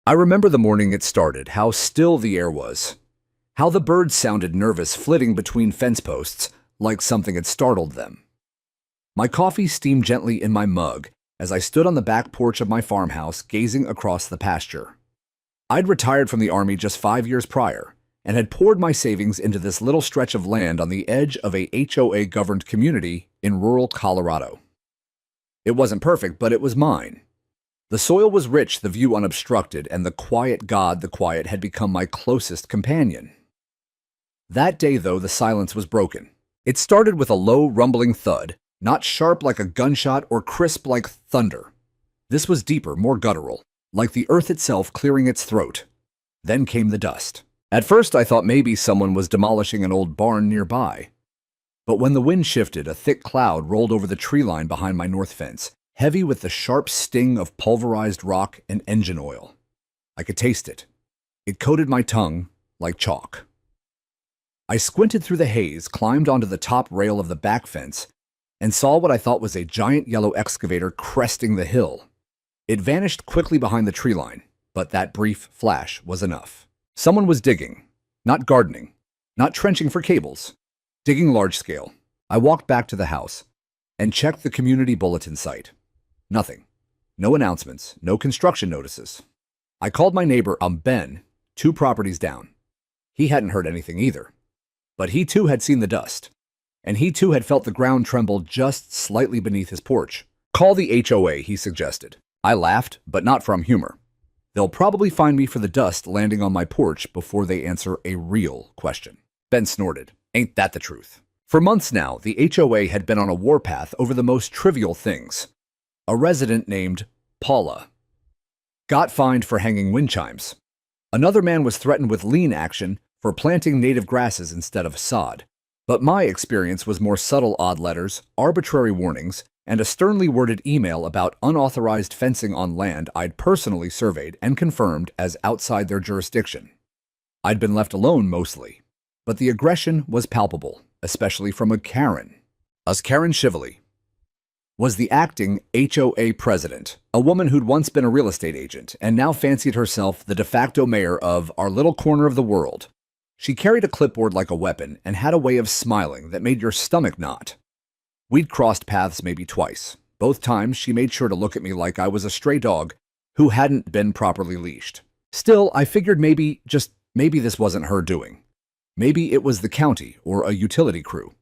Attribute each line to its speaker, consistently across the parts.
Speaker 1: I remember the morning it started, how still the air was, how the birds sounded nervous flitting between fence posts like something had startled them. My coffee steamed gently in my mug as I stood on the back porch of my farmhouse gazing across the pasture. I'd retired from the Army just 5 years prior and had poured my savings into this little stretch of land on the edge of a HOA-governed community in rural Colorado. It wasn't perfect, but it was mine. The soil was rich, the view unobstructed, and the quiet God, the quiet, had become my closest companion. That day, though, the silence was broken. It started with a low, rumbling thud, not sharp like a gunshot or crisp like thunder. This was deeper, more guttural, like the earth itself clearing its throat. Then came the dust. At first, I thought maybe someone was demolishing an old barn nearby. But when the wind shifted, a thick cloud rolled over the tree line behind my north fence, heavy with the sharp sting of pulverized rock and engine oil. I could taste it. It coated my tongue like chalk. I squinted through the haze, climbed onto the top rail of the back fence, and saw what I thought was a giant yellow excavator cresting the hill. It vanished quickly behind the tree line, but that brief flash was enough. Someone was digging, not gardening, not trenching for cables, digging large scale. I walked back to the house and checked the community bulletin site. Nothing. No announcements, no construction notices. I called my neighbor, Ben, 2 properties down. He hadn't heard anything either. But he too had seen the dust, and he too had felt the ground tremble just slightly beneath his porch. Call the HOA, he suggested. I laughed, but not from humor. They'll probably find me for the dust landing on my porch before they answer a real question. Ben snorted. Ain't that the truth? For months now, the HOA had been on a warpath over the most trivial things. A resident named Paula got fined for hanging wind chimes. Another man was threatened with lien action for planting native grasses instead of sod. But my experience was more subtle odd letters, arbitrary warnings, and a sternly worded email about unauthorized fencing on land I'd personally surveyed and confirmed as outside their jurisdiction. I'd been left alone mostly, but the aggression was palpable, especially from a Karen. Karen Shively was the acting HOA president, a woman who'd once been a real estate agent and now fancied herself the de facto mayor of our little corner of the world. She carried a clipboard like a weapon and had a way of smiling that made your stomach knot. We'd crossed paths maybe twice. Both times she made sure to look at me like I was a stray dog who hadn't been properly leashed. Still, I figured maybe this wasn't her doing. Maybe it was the county or a utility crew.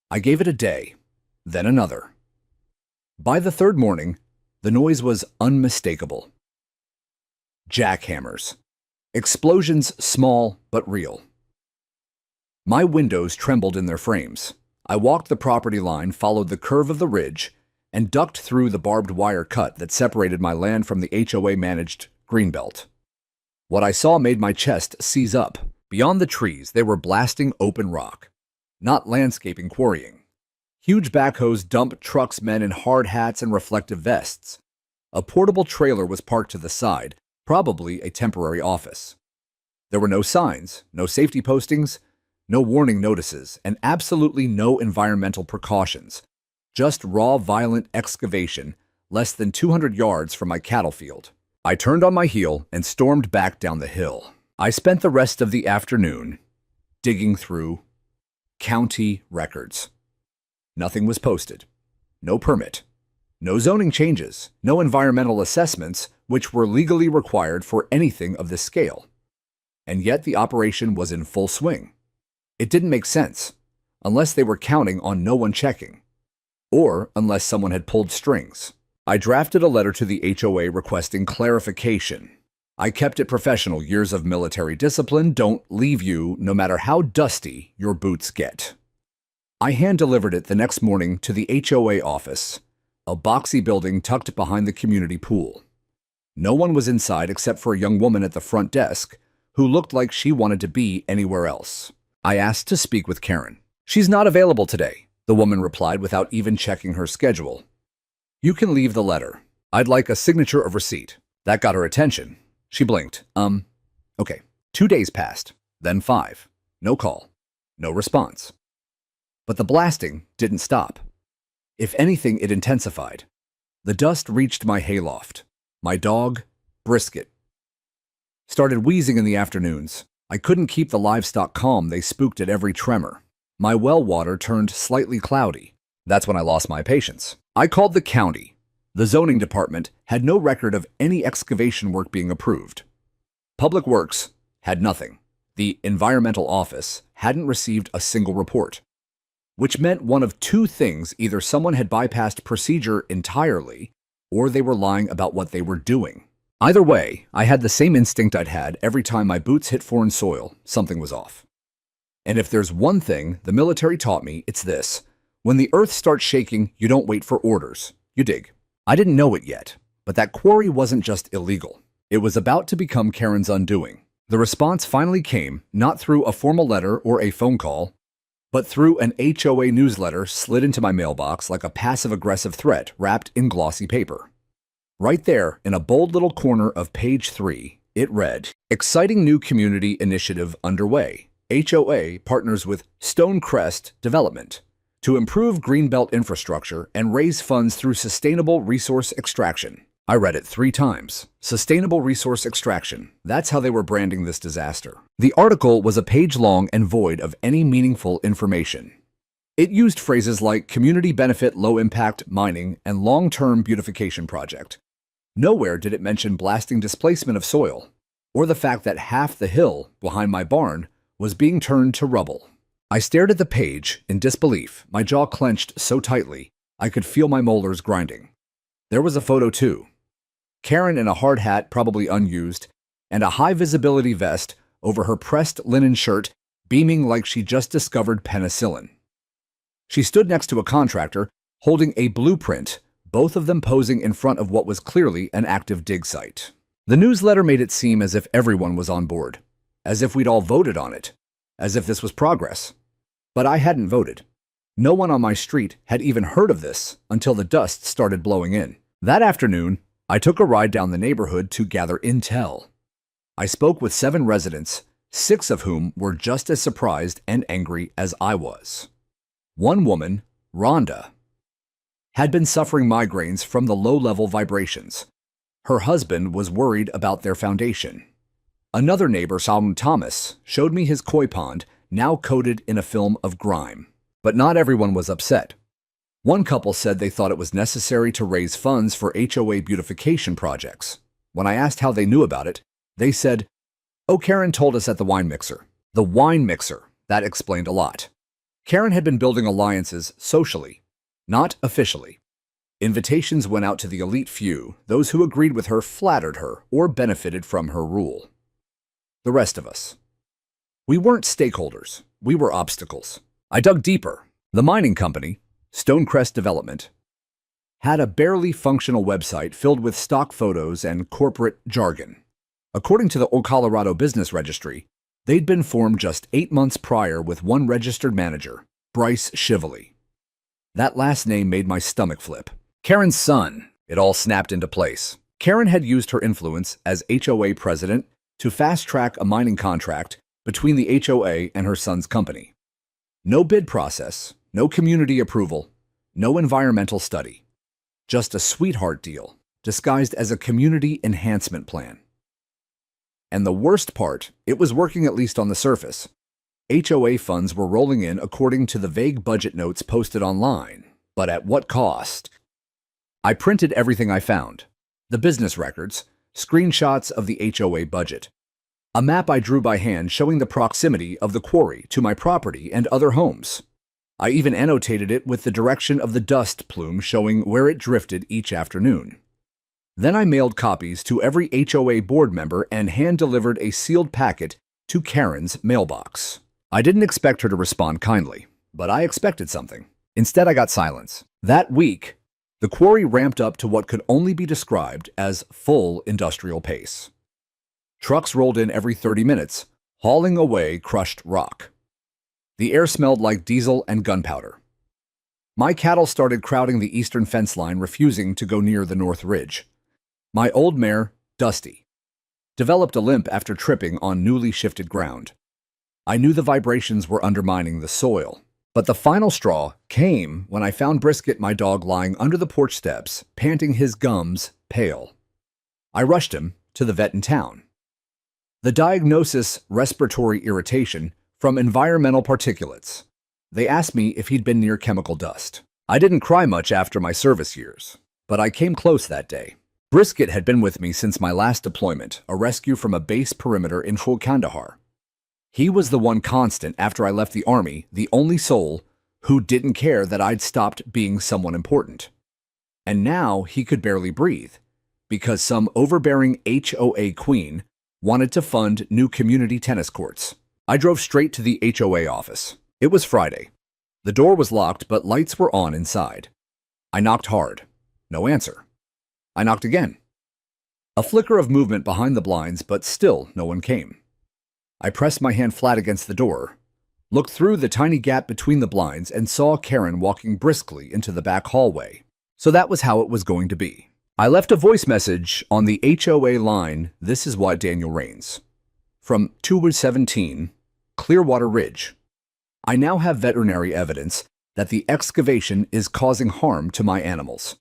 Speaker 1: I gave it a day, then another. By the third morning, the noise was unmistakable. Jackhammers. Explosions small but real. My windows trembled in their frames. I walked the property line, followed the curve of the ridge, and ducked through the barbed wire cut that separated my land from the HOA-managed greenbelt. What I saw made my chest seize up. Beyond the trees, they were blasting open rock, not landscaping quarrying. Huge backhoes dumped trucks, men in hard hats and reflective vests. A portable trailer was parked to the side, probably a temporary office. There were no signs, no safety postings, no warning notices, and absolutely no environmental precautions. Just raw, violent excavation less than 200 yards from my cattle field. I turned on my heel and stormed back down the hill. I spent the rest of the afternoon digging through county records. Nothing was posted. No permit. No zoning changes. No environmental assessments, which were legally required for anything of this scale. And yet the operation was in full swing. It didn't make sense, unless they were counting on no one checking, or unless someone had pulled strings. I drafted a letter to the HOA requesting clarification. I kept it professional. Years of military discipline don't leave you, no matter how dusty your boots get. I hand-delivered it the next morning to the HOA office, a boxy building tucked behind the community pool. No one was inside except for a young woman at the front desk who looked like she wanted to be anywhere else. I asked to speak with Karen. She's not available today, the woman replied without even checking her schedule. You can leave the letter. I'd like a signature of receipt. That got her attention. She blinked. Okay. 2 days passed, then 5. No call. No response. But the blasting didn't stop. If anything, it intensified. The dust reached my hayloft. My dog, Brisket, Started wheezing in the afternoons. I couldn't keep the livestock calm, they spooked at every tremor. My well water turned slightly cloudy. That's when I lost my patience. I called the county. The zoning department had no record of any excavation work being approved. Public Works had nothing. The environmental office hadn't received a single report, which meant one of two things: either someone had bypassed procedure entirely, or they were lying about what they were doing. Either way, I had the same instinct I'd had every time my boots hit foreign soil: something was off. And if there's one thing the military taught me, it's this: when the earth starts shaking, you don't wait for orders, you dig. I didn't know it yet, but that quarry wasn't just illegal. It was about to become Karen's undoing. The response finally came, not through a formal letter or a phone call, but through an HOA newsletter slid into my mailbox like a passive-aggressive threat wrapped in glossy paper. Right there, in a bold little corner of page 3, it read, "Exciting new community initiative underway. HOA partners with Stonecrest Development to improve Greenbelt infrastructure and raise funds through sustainable resource extraction." I read it 3 times. Sustainable resource extraction. That's how they were branding this disaster. The article was a page long and void of any meaningful information. It used phrases like community benefit, low impact mining, and long-term beautification project. Nowhere did it mention blasting displacement of soil, or the fact that half the hill behind my barn was being turned to rubble. I stared at the page in disbelief, my jaw clenched so tightly I could feel my molars grinding. There was a photo too. Karen in a hard hat, probably unused, and a high-visibility vest over her pressed linen shirt, beaming like she just discovered penicillin. She stood next to a contractor, holding a blueprint, both of them posing in front of what was clearly an active dig site. The newsletter made it seem as if everyone was on board, as if we'd all voted on it, as if this was progress. But I hadn't voted. No one on my street had even heard of this until the dust started blowing in. That afternoon, I took a ride down the neighborhood to gather intel. I spoke with 7 residents, 6 of whom were just as surprised and angry as I was. One woman, Rhonda, had been suffering migraines from the low-level vibrations. Her husband was worried about their foundation. Another neighbor, Solomon Thomas, showed me his koi pond, now coated in a film of grime. But not everyone was upset. One couple said they thought it was necessary to raise funds for HOA beautification projects. When I asked how they knew about it, they said, "Oh, Karen told us at the wine mixer." The wine mixer, that explained a lot. Karen had been building alliances socially, not officially. Invitations went out to the elite few, those who agreed with her, flattered her, or benefited from her rule. The rest of us. We weren't stakeholders, we were obstacles. I dug deeper. The mining company, Stonecrest Development, had a barely functional website filled with stock photos and corporate jargon. According to the Old Colorado Business Registry, they'd been formed just 8 months prior with one registered manager, Bryce Shively. That last name made my stomach flip. Karen's son. It all snapped into place. Karen had used her influence as HOA president to fast-track a mining contract between the HOA and her son's company. No bid process, no community approval, no environmental study. Just a sweetheart deal, disguised as a community enhancement plan. And the worst part, it was working at least on the surface. HOA funds were rolling in according to the vague budget notes posted online. But at what cost? I printed everything I found. The business records, screenshots of the HOA budget, a map I drew by hand showing the proximity of the quarry to my property and other homes. I even annotated it with the direction of the dust plume showing where it drifted each afternoon. Then I mailed copies to every HOA board member and hand-delivered a sealed packet to Karen's mailbox. I didn't expect her to respond kindly, but I expected something. Instead, I got silence. That week, the quarry ramped up to what could only be described as full industrial pace. Trucks rolled in every 30 minutes, hauling away crushed rock. The air smelled like diesel and gunpowder. My cattle started crowding the eastern fence line, refusing to go near the north ridge. My old mare, Dusty, developed a limp after tripping on newly shifted ground. I knew the vibrations were undermining the soil. But the final straw came when I found Brisket, my dog, lying under the porch steps, panting, his gums pale. I rushed him to the vet in town. The diagnosis, respiratory irritation from environmental particulates. They asked me if he'd been near chemical dust. I didn't cry much after my service years, but I came close that day. Brisket had been with me since my last deployment, a rescue from a base perimeter in Kandahar. He was the one constant after I left the army, the only soul who didn't care that I'd stopped being someone important. And now he could barely breathe, because some overbearing HOA queen wanted to fund new community tennis courts. I drove straight to the HOA office. It was Friday. The door was locked, but lights were on inside. I knocked hard. No answer. I knocked again. A flicker of movement behind the blinds, but still no one came. I pressed my hand flat against the door, looked through the tiny gap between the blinds, and saw Karen walking briskly into the back hallway. So that was how it was going to be. I left a voice message on the HOA line. This is what Daniel Rains. From 217, Clearwater Ridge. I now have veterinary evidence that the excavation is causing harm to my animals.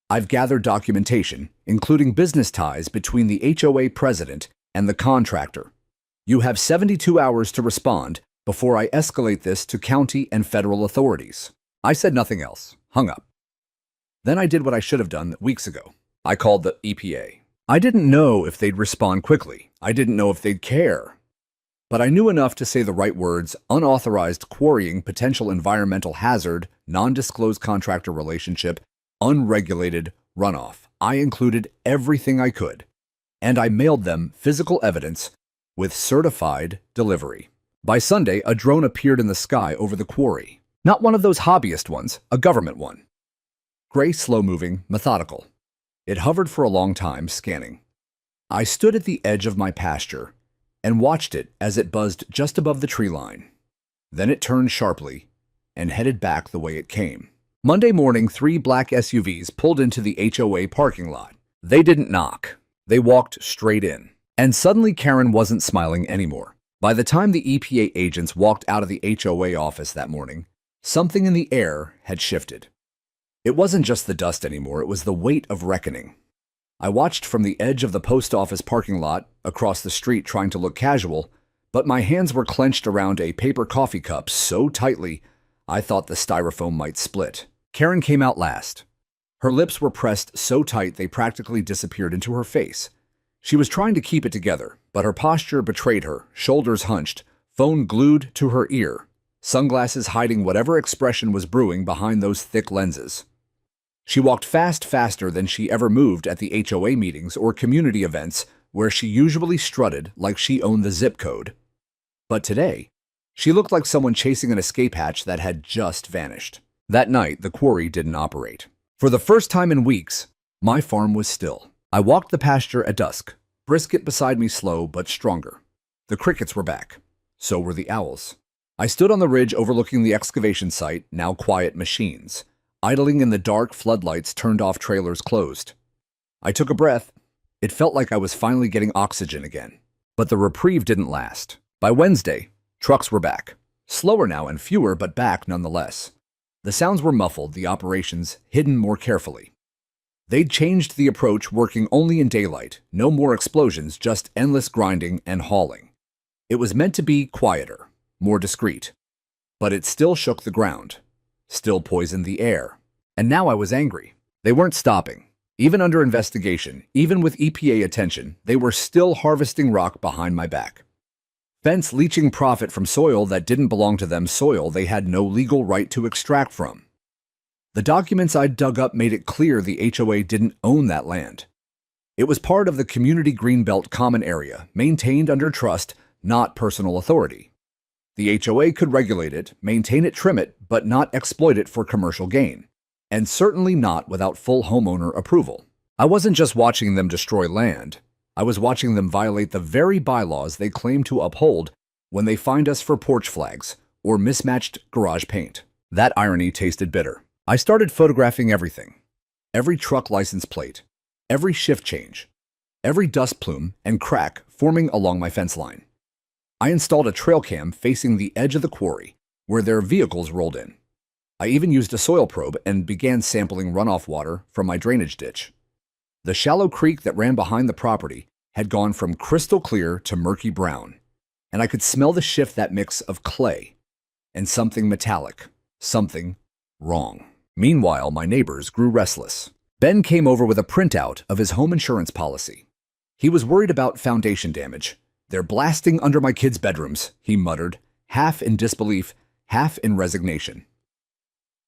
Speaker 1: I've gathered documentation, including business ties between the HOA president and the contractor. You have 72 hours to respond before I escalate this to county and federal authorities. I said nothing else, hung up. Then I did what I should have done weeks ago. I called the EPA. I didn't know if they'd respond quickly. I didn't know if they'd care. But I knew enough to say the right words: unauthorized quarrying, potential environmental hazard, non-disclosed contractor relationship, unregulated runoff. I included everything I could, and I mailed them physical evidence with certified delivery. By Sunday, a drone appeared in the sky over the quarry. Not one of those hobbyist ones, a government one. Gray, slow-moving, methodical. It hovered for a long time, scanning. I stood at the edge of my pasture and watched it as it buzzed just above the tree line. Then it turned sharply and headed back the way it came. Monday morning, 3 black SUVs pulled into the HOA parking lot. They didn't knock. They walked straight in. And suddenly Karen wasn't smiling anymore. By the time the EPA agents walked out of the HOA office that morning, something in the air had shifted. It wasn't just the dust anymore, it was the weight of reckoning. I watched from the edge of the post office parking lot across the street, trying to look casual, but my hands were clenched around a paper coffee cup so tightly I thought the styrofoam might split. Karen came out last. Her lips were pressed so tight they practically disappeared into her face. She was trying to keep it together, but her posture betrayed her, shoulders hunched, phone glued to her ear, sunglasses hiding whatever expression was brewing behind those thick lenses. She walked faster than she ever moved at the HOA meetings or community events where she usually strutted like she owned the zip code. But today, she looked like someone chasing an escape hatch that had just vanished. That night, the quarry didn't operate. For the first time in weeks, my farm was still. I walked the pasture at dusk, Brisket beside me, slow but stronger. The crickets were back. So were the owls. I stood on the ridge overlooking the excavation site, now quiet machines, idling in the dark, floodlights turned off, trailers closed. I took a breath. It felt like I was finally getting oxygen again. But the reprieve didn't last. By Wednesday, trucks were back. Slower now and fewer, but back nonetheless. The sounds were muffled, the operations hidden more carefully. They'd changed the approach, working only in daylight. No more explosions, just endless grinding and hauling. It was meant to be quieter, more discreet. But it still shook the ground, still poisoned the air. And now I was angry. They weren't stopping. Even under investigation, even with EPA attention, they were still harvesting rock behind my back. Fence leaching profit from soil that didn't belong to them, soil they had no legal right to extract from. The documents I'd dug up made it clear the HOA didn't own that land. It was part of the community greenbelt common area, maintained under trust, not personal authority. The HOA could regulate it, maintain it, trim it, but not exploit it for commercial gain. And certainly not without full homeowner approval. I wasn't just watching them destroy land. I was watching them violate the very bylaws they claim to uphold when they fined us for porch flags or mismatched garage paint. That irony tasted bitter. I started photographing everything. Every truck license plate, every shift change, every dust plume and crack forming along my fence line. I installed a trail cam facing the edge of the quarry where their vehicles rolled in. I even used a soil probe and began sampling runoff water from my drainage ditch. The shallow creek that ran behind the property had gone from crystal clear to murky brown, and I could smell the shift, that mix of clay and something metallic, something wrong. Meanwhile, my neighbors grew restless. Ben came over with a printout of his home insurance policy. He was worried about foundation damage. "They're blasting under my kids' bedrooms," he muttered, half in disbelief, half in resignation.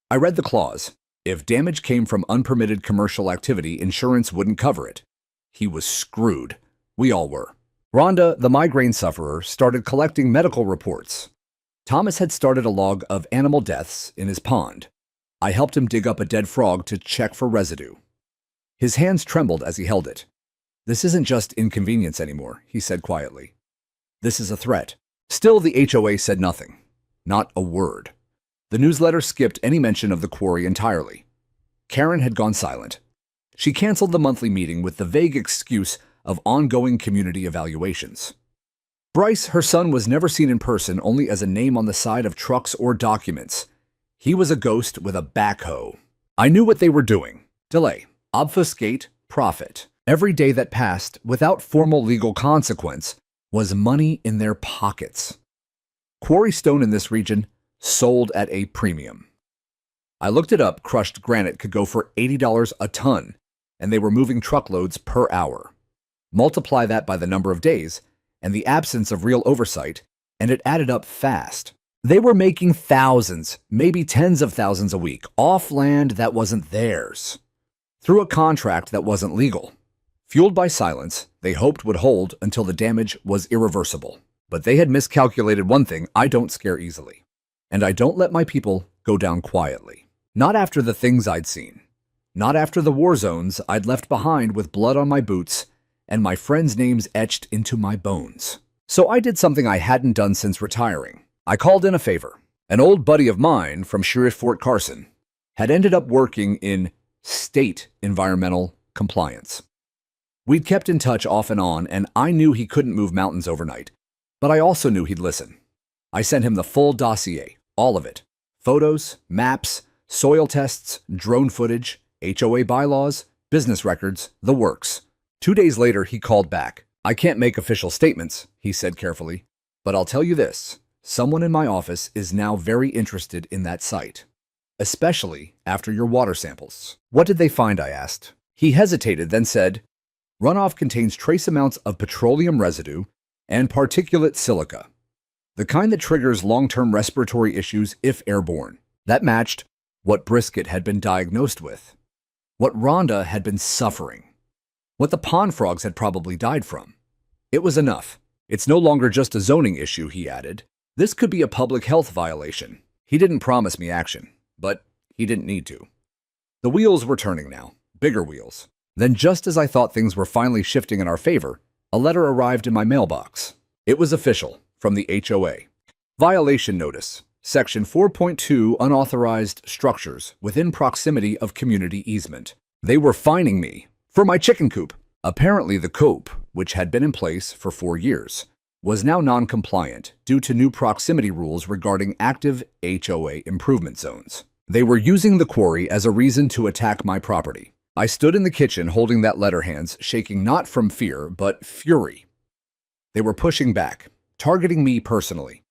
Speaker 1: I read the clause. If damage came from unpermitted commercial activity, insurance wouldn't cover it. He was screwed. We all were. Rhonda, the migraine sufferer, started collecting medical reports. Thomas had started a log of animal deaths in his pond. I helped him dig up a dead frog to check for residue. His hands trembled as he held it. "This isn't just inconvenience anymore," he said quietly. "This is a threat." Still, the HOA said nothing. Not a word. The newsletter skipped any mention of the quarry entirely. Karen had gone silent. She canceled the monthly meeting with the vague excuse of ongoing community evaluations. Bryce, her son, was never seen in person, only as a name on the side of trucks or documents. He was a ghost with a backhoe. I knew what they were doing. Delay, obfuscate, profit. Every day that passed without formal legal consequence was money in their pockets. Quarry stone in this region sold at a premium. I looked it up. Crushed granite could go for $80 a ton, and they were moving truckloads per hour. Multiply that by the number of days and the absence of real oversight, and it added up fast. They were making thousands, maybe tens of thousands a week, off land that wasn't theirs, through a contract that wasn't legal. Fueled by silence, they hoped would hold until the damage was irreversible. But they had miscalculated one thing: I don't scare easily. And I don't let my people go down quietly. Not after the things I'd seen. Not after the war zones I'd left behind with blood on my boots and my friends' names etched into my bones. So I did something I hadn't done since retiring. I called in a favor. An old buddy of mine from Sheriff Fort Carson had ended up working in state environmental compliance. We'd kept in touch off and on, and I knew he couldn't move mountains overnight. But I also knew he'd listen. I sent him the full dossier, all of it. Photos, maps, soil tests, drone footage, HOA bylaws, business records, the works. 2 days later, he called back. "I can't make official statements," he said carefully, "but I'll tell you this. Someone in my office is now very interested in that site, especially after your water samples." "What did they find?" I asked. He hesitated, then said, "Runoff contains trace amounts of petroleum residue and particulate silica, the kind that triggers long-term respiratory issues if airborne." That matched what Brisket had been diagnosed with, what Rhonda had been suffering, what the pond frogs had probably died from. It was enough. "It's no longer just a zoning issue," he added. "This could be a public health violation." He didn't promise me action, but he didn't need to. The wheels were turning now, bigger wheels. Then, just as I thought things were finally shifting in our favor, a letter arrived in my mailbox. It was official, from the HOA. Violation notice. Section 4.2, unauthorized structures within proximity of community easement. They were fining me for my chicken coop. Apparently, the coop, which had been in place for 4 years, was now non-compliant due to new proximity rules regarding active HOA improvement zones. They were using the quarry as a reason to attack my property. I stood in the kitchen holding that letter, hands shaking not from fear, but fury. They were pushing back, targeting me personally,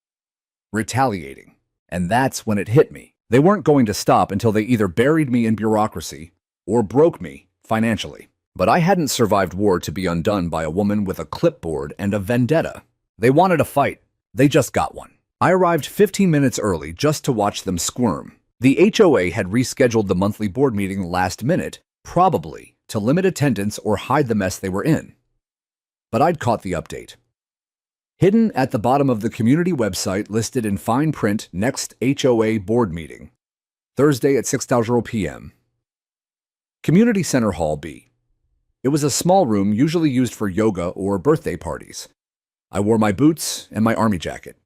Speaker 1: retaliating. And that's when it hit me. They weren't going to stop until they either buried me in bureaucracy or broke me financially. But I hadn't survived war to be undone by a woman with a clipboard and a vendetta. They wanted a fight. They just got one. I arrived 15 minutes early just to watch them squirm. The HOA had rescheduled the monthly board meeting last minute, probably to limit attendance or hide the mess they were in. But I'd caught the update. Hidden at the bottom of the community website, listed in fine print, next HOA board meeting, Thursday at 6:00 p.m. Community Center Hall B. It was a small room usually used for yoga or birthday parties. I wore my boots and my army jacket.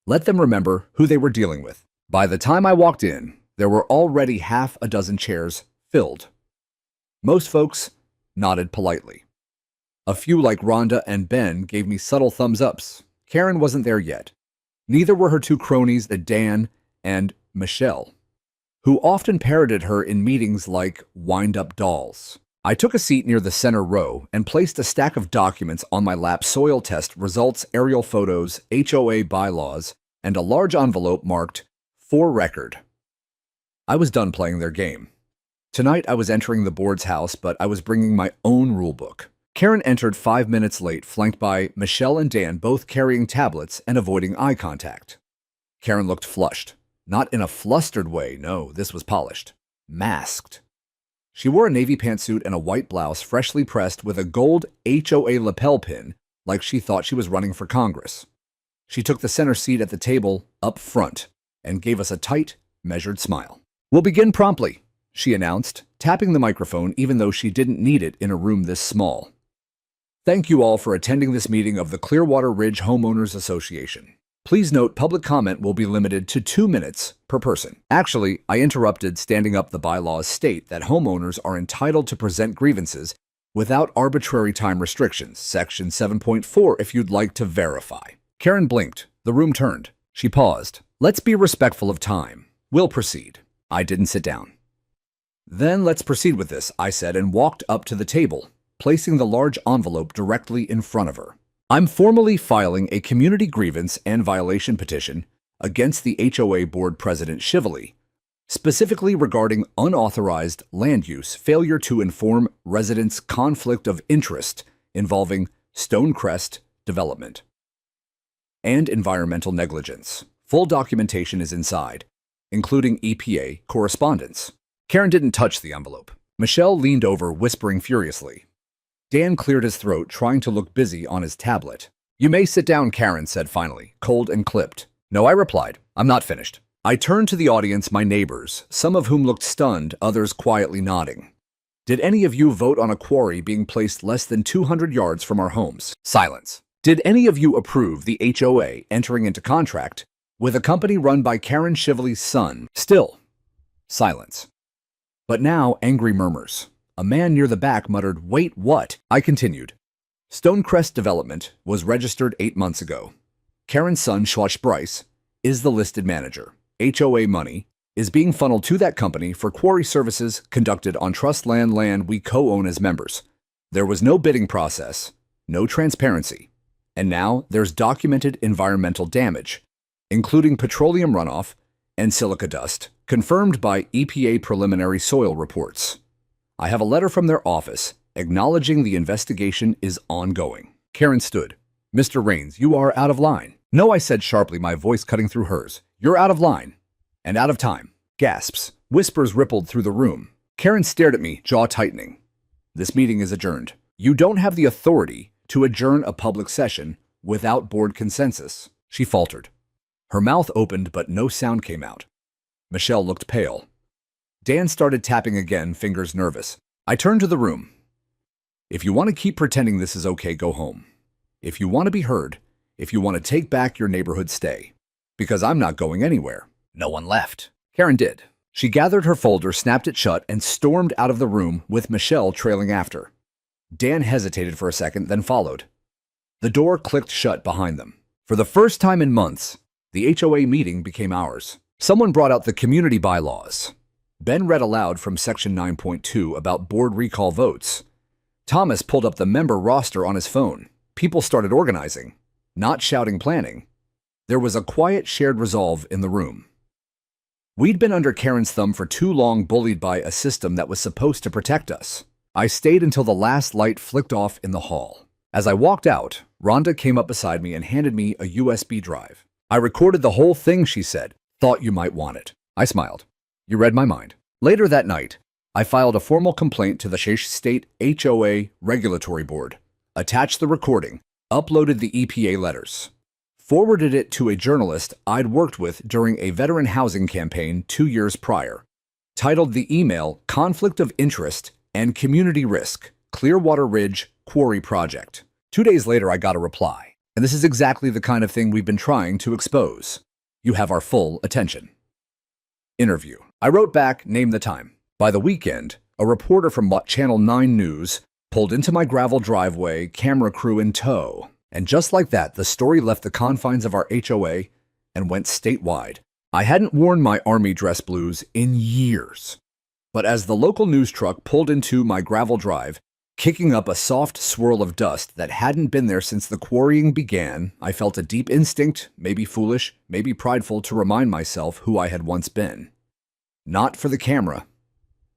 Speaker 1: Let them remember who they were dealing with. By the time I walked in, there were already half a dozen chairs filled. Most folks nodded politely. A few, like Rhonda and Ben, gave me subtle thumbs-ups. Karen wasn't there yet. Neither were her two cronies, Dan and Michelle, who often parroted her in meetings like wind-up dolls. I took a seat near the center row and placed a stack of documents on my lap: soil test results, aerial photos, HOA bylaws, and a large envelope marked "For Record." I was done playing their game. Tonight I was entering the board's house, but I was bringing my own rulebook. Karen entered 5 minutes late, flanked by Michelle and Dan, both carrying tablets and avoiding eye contact. Karen looked flushed. Not in a flustered way, no, this was polished. Masked. She wore a navy pantsuit and a white blouse freshly pressed with a gold HOA lapel pin, like she thought she was running for Congress. She took the center seat at the table up front and gave us a tight, measured smile. "We'll begin promptly," she announced, tapping the microphone even though she didn't need it in a room this small. "Thank you all for attending this meeting of the Clearwater Ridge Homeowners Association. Please note public comment will be limited to 2 minutes per person." Actually, I interrupted, standing up. The bylaws state that homeowners are entitled to present grievances without arbitrary time restrictions. Section 7.4 if you'd like to verify. Karen blinked. The room turned. She paused. "Let's be respectful of time. We'll proceed." I didn't sit down. "Then let's proceed with this," I said, and walked up to the table, placing the large envelope directly in front of her. "I'm formally filing a community grievance and violation petition against the HOA board president Shively, specifically regarding unauthorized land use, failure to inform residents, conflict of interest involving Stonecrest development, and environmental negligence. Full documentation is inside, including EPA correspondence." Karen didn't touch the envelope. Michelle leaned over, whispering furiously. Dan cleared his throat, trying to look busy on his tablet. "You may sit down," Karen said finally, cold and clipped. "No," I replied. "I'm not finished." I turned to the audience, my neighbors, some of whom looked stunned, others quietly nodding. "Did any of you vote on a quarry being placed less than 200 yards from our homes?" Silence. "Did any of you approve the HOA entering into contract with a company run by Karen Shively's son?" Still. Silence. But now angry murmurs. A man near the back muttered, "Wait, what?" I continued. "Stonecrest Development was registered 8 months ago. Karen's son, Schwach Bryce, is the listed manager. HOA money is being funneled to that company for quarry services conducted on trust land we co-own as members. There was no bidding process, no transparency, and now there's documented environmental damage, including petroleum runoff and silica dust, confirmed by EPA preliminary soil reports. I have a letter from their office acknowledging the investigation is ongoing." Karen stood. "Mr. Rains, you are out of line." "No," I said sharply, my voice cutting through hers. "You're out of line. And out of time." Gasps. Whispers rippled through the room. Karen stared at me, jaw tightening. "This meeting is adjourned. You don't have the authority to adjourn a public session without board consensus," she faltered. Her mouth opened, but no sound came out. Michelle looked pale. Dan started tapping again, fingers nervous. I turned to the room. "If you want to keep pretending this is okay, go home. If you want to be heard, if you want to take back your neighborhood, stay. Because I'm not going anywhere." No one left. Karen did. She gathered her folder, snapped it shut, and stormed out of the room, with Michelle trailing after. Dan hesitated for a second, then followed. The door clicked shut behind them. For the first time in months, the HOA meeting became ours. Someone brought out the community bylaws. Ben read aloud from Section 9.2 about board recall votes. Thomas pulled up the member roster on his phone. People started organizing, not shouting planning. There was a quiet shared resolve in the room. We'd been under Karen's thumb for too long, bullied by a system that was supposed to protect us. I stayed until the last light flicked off in the hall. As I walked out, Rhonda came up beside me and handed me a USB drive. "I recorded the whole thing," she said. "Thought you might want it." I smiled. "You read my mind." Later that night, I filed a formal complaint to the State HOA Regulatory Board, attached the recording, uploaded the EPA letters, forwarded it to a journalist I'd worked with during a veteran housing campaign 2 years prior, titled the email "Conflict of Interest and Community Risk, Clearwater Ridge Quarry Project." 2 days later, I got a reply. And this is exactly the kind of thing we've been trying to expose. You have our full attention. Interview. I wrote back, named the time. By the weekend, a reporter from Channel 9 News pulled into my gravel driveway, camera crew in tow. And just like that, the story left the confines of our HOA and went statewide. I hadn't worn my army dress blues in years. But as the local news truck pulled into my gravel drive, kicking up a soft swirl of dust that hadn't been there since the quarrying began, I felt a deep instinct, maybe foolish, maybe prideful, to remind myself who I had once been. Not for the camera.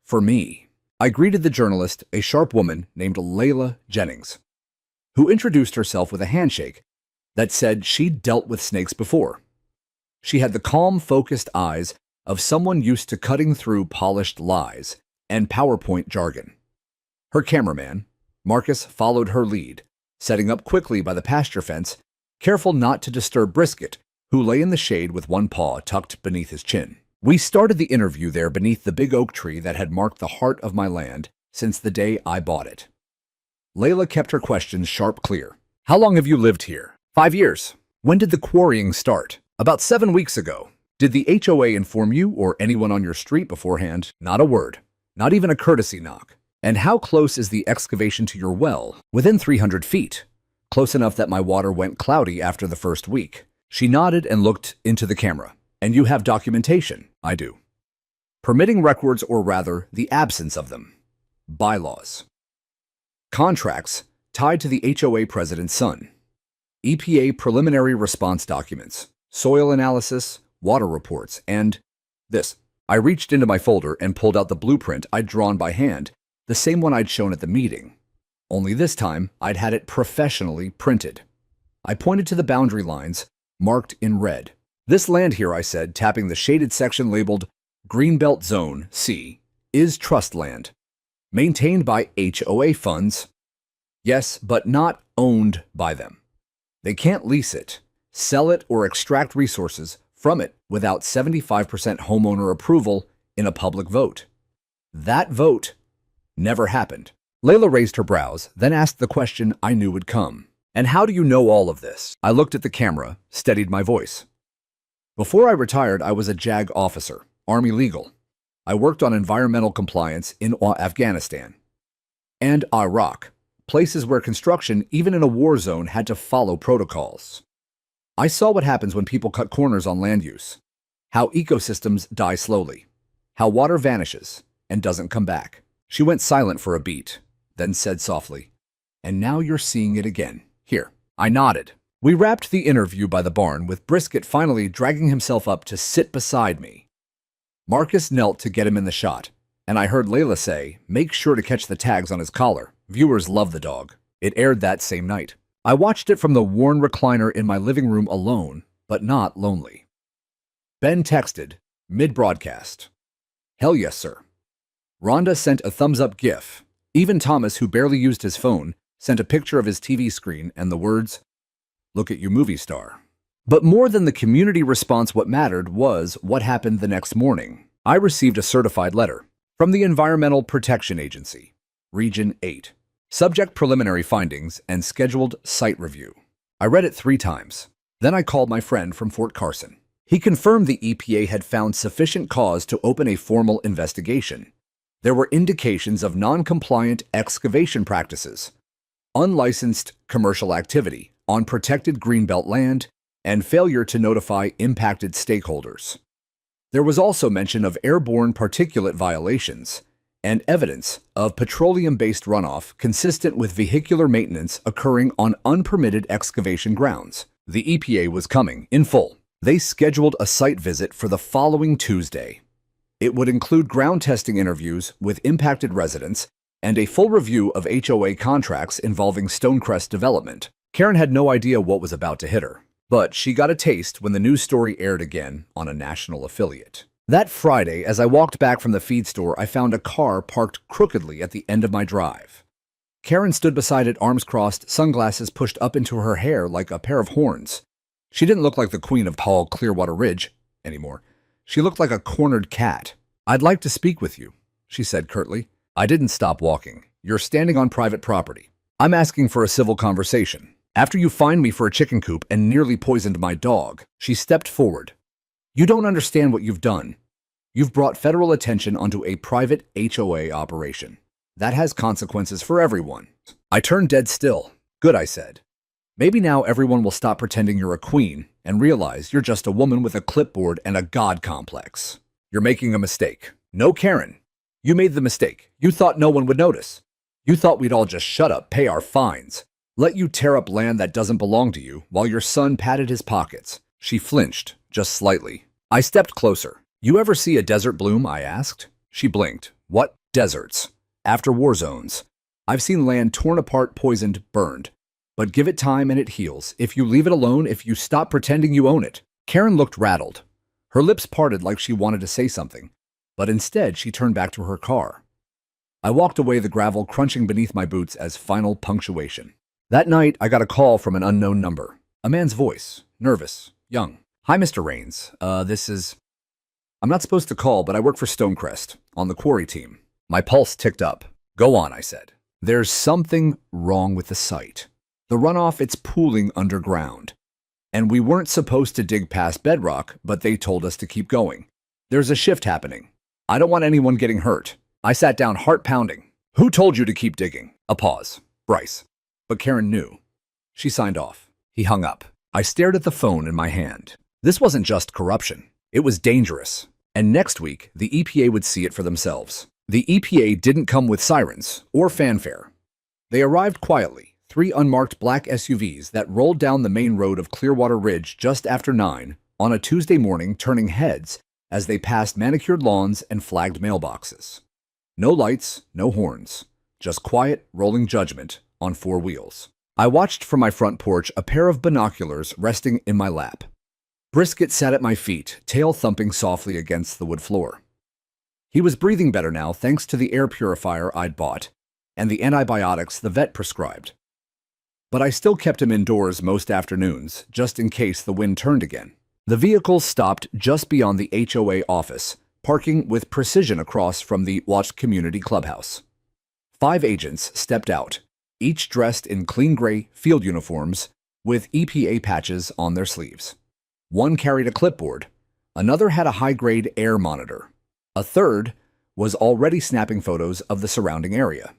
Speaker 1: For me. I greeted the journalist, a sharp woman named Layla Jennings, who introduced herself with a handshake that said she'd dealt with snakes before. She had the calm, focused eyes of someone used to cutting through polished lies and PowerPoint jargon. Her cameraman, Marcus, followed her lead, setting up quickly by the pasture fence, careful not to disturb Brisket, who lay in the shade with one paw tucked beneath his chin. We started the interview there beneath the big oak tree that had marked the heart of my land since the day I bought it. Layla kept her questions sharp clear. How long have you lived here? 5 years. When did the quarrying start? About 7 weeks ago. Did the HOA inform you or anyone on your street beforehand? Not a word. Not even a courtesy knock. And how close is the excavation to your well? Within 300 feet. Close enough that my water went cloudy after the first week. She nodded and looked into the camera. And you have documentation? I do. Permitting records, or rather, the absence of them. Bylaws. Contracts tied to the HOA president's son. EPA preliminary response documents. Soil analysis, water reports, and this. I reached into my folder and pulled out the blueprint I'd drawn by hand, the same one I'd shown at the meeting. Only this time, I'd had it professionally printed. I pointed to the boundary lines, marked in red. This land here, I said, tapping the shaded section labeled Greenbelt Zone C, is trust land, maintained by HOA funds. Yes, but not owned by them. They can't lease it, sell it, or extract resources from it without 75% homeowner approval in a public vote. That vote never happened. Layla raised her brows, then asked the question I knew would come. And how do you know all of this? I looked at the camera, steadied my voice. Before I retired, I was a JAG officer, Army legal. I worked on environmental compliance in Afghanistan and Iraq, places where construction, even in a war zone, had to follow protocols. I saw what happens when people cut corners on land use, how ecosystems die slowly, how water vanishes and doesn't come back. She went silent for a beat, then said softly, "And now you're seeing it again. Here." I nodded. We wrapped the interview by the barn, with Brisket finally dragging himself up to sit beside me. Marcus knelt to get him in the shot, and I heard Layla say, "Make sure to catch the tags on his collar. Viewers love the dog." It aired that same night. I watched it from the worn recliner in my living room alone, but not lonely. Ben texted, mid-broadcast, "Hell yes, sir." Rhonda sent a thumbs-up gif. Even Thomas, who barely used his phone, sent a picture of his TV screen and the words, "Look at you, movie star." But more than the community response, what mattered was what happened the next morning. I received a certified letter from the Environmental Protection Agency, Region 8. Subject preliminary findings and scheduled site review. I read it 3 times. Then I called my friend from Fort Carson. He confirmed the EPA had found sufficient cause to open a formal investigation. There were indications of non-compliant excavation practices, unlicensed commercial activity on protected greenbelt land, and failure to notify impacted stakeholders. There was also mention of airborne particulate violations and evidence of petroleum-based runoff consistent with vehicular maintenance occurring on unpermitted excavation grounds. The EPA was coming in full. They scheduled a site visit for the following Tuesday. It would include ground testing interviews with impacted residents and a full review of HOA contracts involving Stonecrest development. Karen had no idea what was about to hit her, but she got a taste when the news story aired again on a national affiliate. That Friday, as I walked back from the feed store, I found a car parked crookedly at the end of my drive. Karen stood beside it, arms crossed, sunglasses pushed up into her hair like a pair of horns. She didn't look like the queen of tall Clearwater Ridge anymore. She looked like a cornered cat. "I'd like to speak with you," she said curtly. I didn't stop walking. "You're standing on private property. I'm asking for a civil conversation. After you fined me for a chicken coop and nearly poisoned my dog." She stepped forward. "You don't understand what you've done. You've brought federal attention onto a private HOA operation. That has consequences for everyone." I turned dead still. "Good," I said. "Maybe now everyone will stop pretending you're a queen and realize you're just a woman with a clipboard and a god complex. You're making a mistake. No, Karen. You made the mistake. You thought no one would notice. You thought we'd all just shut up, pay our fines, let you tear up land that doesn't belong to you while your son patted his pockets. She flinched, just slightly. I stepped closer. You ever see a desert bloom? I asked. She blinked. What? Deserts. After war zones. I've seen land torn apart, poisoned, burned. But give it time and it heals. If you leave it alone, if you stop pretending you own it. Karen looked rattled. Her lips parted like she wanted to say something, but instead she turned back to her car. I walked away, the gravel crunching beneath my boots as final punctuation. That night, I got a call from an unknown number. A man's voice, nervous, young. Hi, Mr. Rains. I'm not supposed to call, but I work for Stonecrest, on the Quarry team. My pulse ticked up. Go on, I said. There's something wrong with the site. The runoff, it's pooling underground. And we weren't supposed to dig past bedrock, but they told us to keep going. There's a shift happening. I don't want anyone getting hurt. I sat down, heart pounding. Who told you to keep digging? A pause. Bryce. But Karen knew. She signed off. He hung up. I stared at the phone in my hand. This wasn't just corruption. It was dangerous. And next week, the EPA would see it for themselves. The EPA didn't come with sirens or fanfare. They arrived quietly, 3 unmarked black SUVs that rolled down the main road of Clearwater Ridge just after 9 on a Tuesday morning, turning heads as they passed manicured lawns and flagged mailboxes. No lights, no horns, just quiet, rolling judgment on 4 wheels. I watched from my front porch, a pair of binoculars resting in my lap. Brisket sat at my feet, tail thumping softly against the wood floor. He was breathing better now thanks to the air purifier I'd bought and the antibiotics the vet prescribed. But I still kept him indoors most afternoons, just in case the wind turned again. The vehicle stopped just beyond the HOA office, parking with precision across from the Watch Community Clubhouse. 5 agents stepped out, each dressed in clean gray field uniforms with EPA patches on their sleeves. One carried a clipboard, another had a high-grade air monitor. A third was already snapping photos of the surrounding area.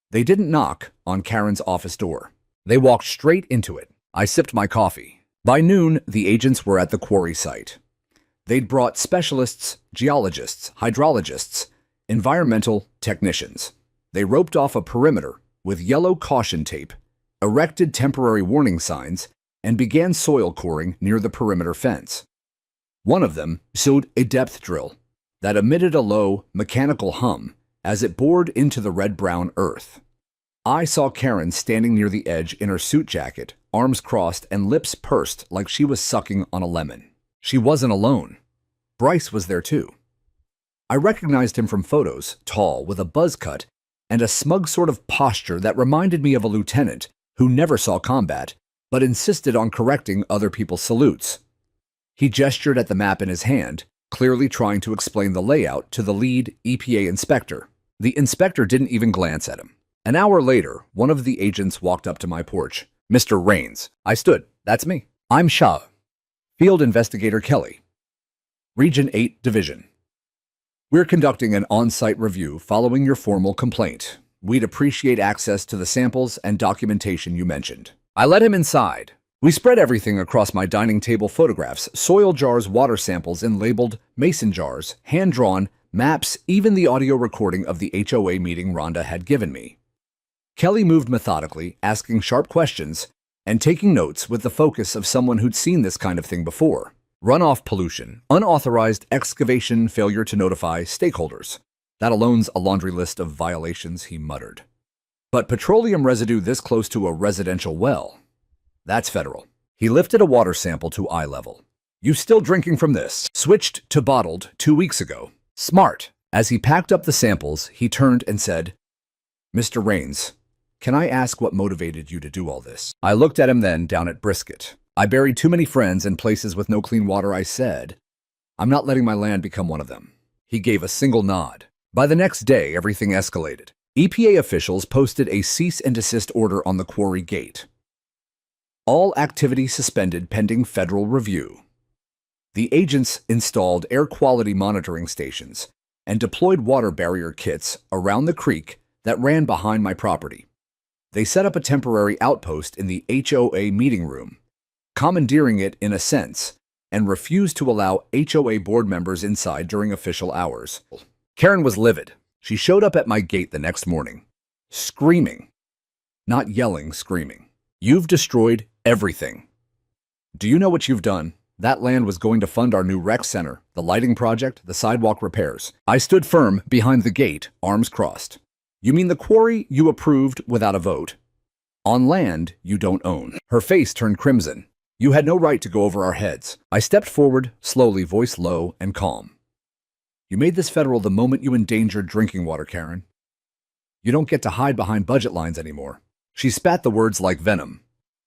Speaker 1: They didn't knock on Karen's office door. They walked straight into it. I sipped my coffee. By noon, the agents were at the quarry site. They'd brought specialists, geologists, hydrologists, environmental technicians. They roped off a perimeter with yellow caution tape, erected temporary warning signs, and began soil coring near the perimeter fence. One of them showed a depth drill that emitted a low, mechanical hum as it bored into the red-brown earth. I saw Karen standing near the edge in her suit jacket, arms crossed and lips pursed like she was sucking on a lemon. She wasn't alone. Bryce was there too. I recognized him from photos, tall, with a buzz cut, and a smug sort of posture that reminded me of a lieutenant who never saw combat, but insisted on correcting other people's salutes. He gestured at the map in his hand, clearly trying to explain the layout to the lead EPA inspector. The inspector didn't even glance at him. An hour later, one of the agents walked up to my porch. Mr. Rains. I stood. That's me. I'm Shah. Field Investigator Kelly. Region 8 Division. We're conducting an on-site review following your formal complaint. We'd appreciate access to the samples and documentation you mentioned. I let him inside. We spread everything across my dining table: photographs, soil jars, water samples in labeled mason jars, hand-drawn, maps, even the audio recording of the HOA meeting Rhonda had given me. Kelly moved methodically, asking sharp questions and taking notes with the focus of someone who'd seen this kind of thing before. Runoff pollution, unauthorized excavation, failure to notify stakeholders. That alone's a laundry list of violations, he muttered. But petroleum residue this close to a residential well, that's federal. He lifted a water sample to eye level. You still drinking from this? Switched to bottled 2 weeks ago. Smart. As he packed up the samples, he turned and said, Mr. Rains, can I ask what motivated you to do all this? I looked at him, then down at Brisket. I buried too many friends in places with no clean water, I said. I'm not letting my land become one of them. He gave a single nod. By the next day, everything escalated. EPA officials posted a cease and desist order on the quarry gate. All activity suspended pending federal review. The agents installed air quality monitoring stations and deployed water barrier kits around the creek that ran behind my property. They set up a temporary outpost in the HOA meeting room, commandeering it in a sense, and refused to allow HOA board members inside during official hours. Karen was livid. She showed up at my gate the next morning, screaming. Not yelling, screaming. "You've destroyed everything. Do you know what you've done? That land was going to fund our new rec center, the lighting project, the sidewalk repairs." I stood firm behind the gate, arms crossed. "You mean the quarry you approved without a vote? On land you don't own." Her face turned crimson. "You had no right to go over our heads." I stepped forward, slowly, voice low and calm. "You made this federal the moment you endangered drinking water, Karen. You don't get to hide behind budget lines anymore." She spat the words like venom.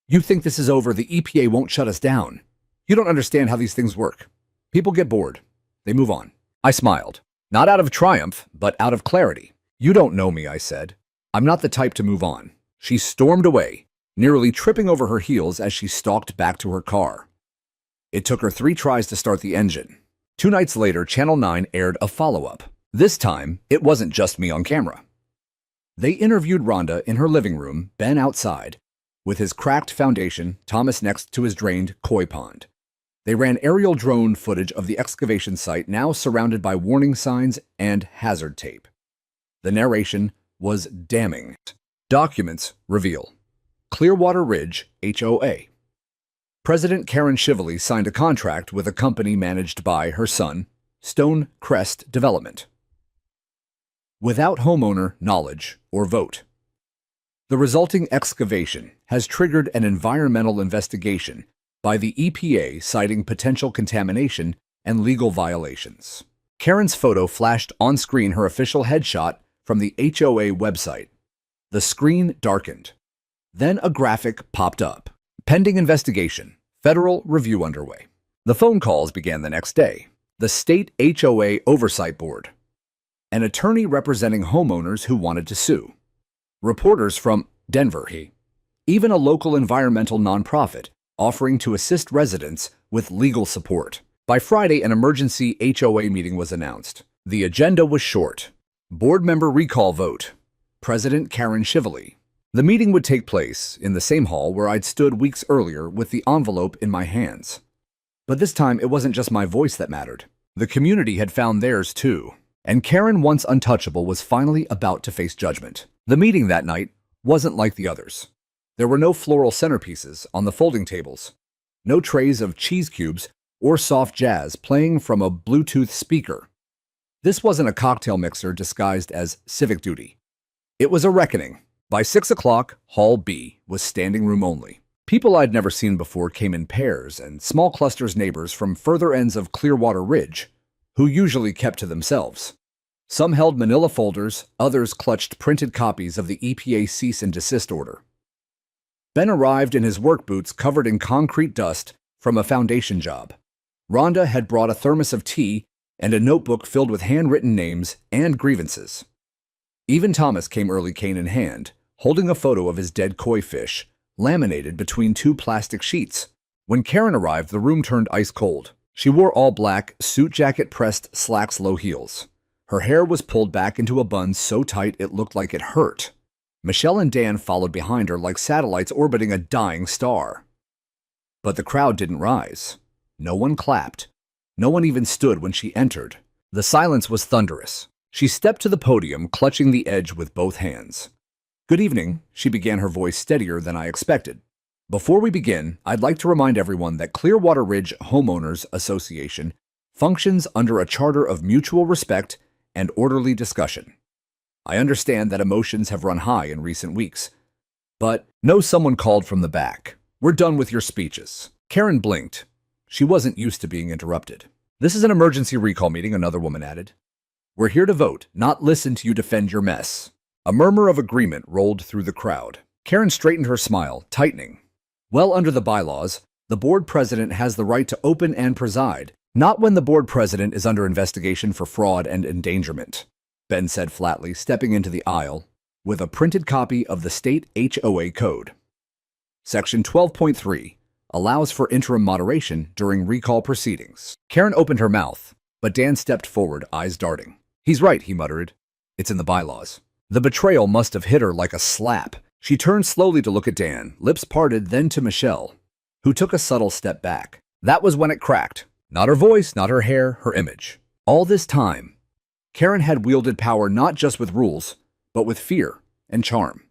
Speaker 1: "You think this is over, the EPA won't shut us down. You don't understand how these things work. People get bored. They move on." I smiled. Not out of triumph, but out of clarity. "You don't know me," I said. "I'm not the type to move on." She stormed away, nearly tripping over her heels as she stalked back to her car. It took her 3 tries to start the engine. 2 nights later, Channel 9 aired a follow-up. This time, it wasn't just me on camera. They interviewed Rhonda in her living room, Ben outside, with his cracked foundation, Thomas next to his drained koi pond. They ran aerial drone footage of the excavation site, now surrounded by warning signs and hazard tape. The narration was damning. Documents reveal. Clearwater Ridge, HOA. President Karen Shively signed a contract with a company managed by her son, Stone Crest Development, without homeowner knowledge or vote. The resulting excavation has triggered an environmental investigation by the EPA, citing potential contamination and legal violations. Karen's photo flashed on screen, her official headshot from the HOA website. The screen darkened. Then a graphic popped up. "Pending investigation. Federal review underway." The phone calls began the next day. The state HOA Oversight Board. An attorney representing homeowners who wanted to sue. Reporters from Denver, even a local environmental nonprofit offering to assist residents with legal support. By Friday, an emergency HOA meeting was announced. The agenda was short. Board member recall vote. President Karen Shively. The meeting would take place in the same hall where I'd stood weeks earlier with the envelope in my hands. But this time, it wasn't just my voice that mattered. The community had found theirs too. And Karen, once untouchable, was finally about to face judgment. The meeting that night wasn't like the others. There were no floral centerpieces on the folding tables, no trays of cheese cubes or soft jazz playing from a Bluetooth speaker. This wasn't a cocktail mixer disguised as civic duty. It was a reckoning. By 6 o'clock, Hall B was standing room only. People I'd never seen before came in pairs and small clusters, neighbors from further ends of Clearwater Ridge, who usually kept to themselves. Some held manila folders, others clutched printed copies of the EPA cease and desist order. Ben arrived in his work boots covered in concrete dust from a foundation job. Rhonda had brought a thermos of tea and a notebook filled with handwritten names and grievances. Even Thomas came early, cane in hand, holding a photo of his dead koi fish, laminated between 2 plastic sheets. When Karen arrived, the room turned ice cold. She wore all black, suit jacket pressed slacks, low heels. Her hair was pulled back into a bun so tight it looked like it hurt. Michelle and Dan followed behind her like satellites orbiting a dying star. But the crowd didn't rise. No one clapped. No one even stood when she entered. The silence was thunderous. She stepped to the podium, clutching the edge with both hands. "Good evening," she began, her voice steadier than I expected. "Before we begin, I'd like to remind everyone that Clearwater Ridge Homeowners Association functions under a charter of mutual respect and orderly discussion. I understand that emotions have run high in recent weeks, but no, someone called from the back. "We're done with your speeches." Karen blinked. She wasn't used to being interrupted. "This is an emergency recall meeting," another woman added. "We're here to vote, not listen to you defend your mess." A murmur of agreement rolled through the crowd. Karen straightened her smile, tightening. "Well, under the bylaws, the board president has the right to open and preside, not when the board president is under investigation for fraud and endangerment," Ben said flatly, stepping into the aisle with a printed copy of the state HOA code. Section 12.3 allows for interim moderation during recall proceedings. Karen opened her mouth, but Dan stepped forward, eyes darting. "He's right," he muttered. "It's in the bylaws." The betrayal must have hit her like a slap. She turned slowly to look at Dan, lips parted, then to Michelle, who took a subtle step back. That was when it cracked. Not her voice, not her hair, her image. All this time, Karen had wielded power not just with rules, but with fear and charm.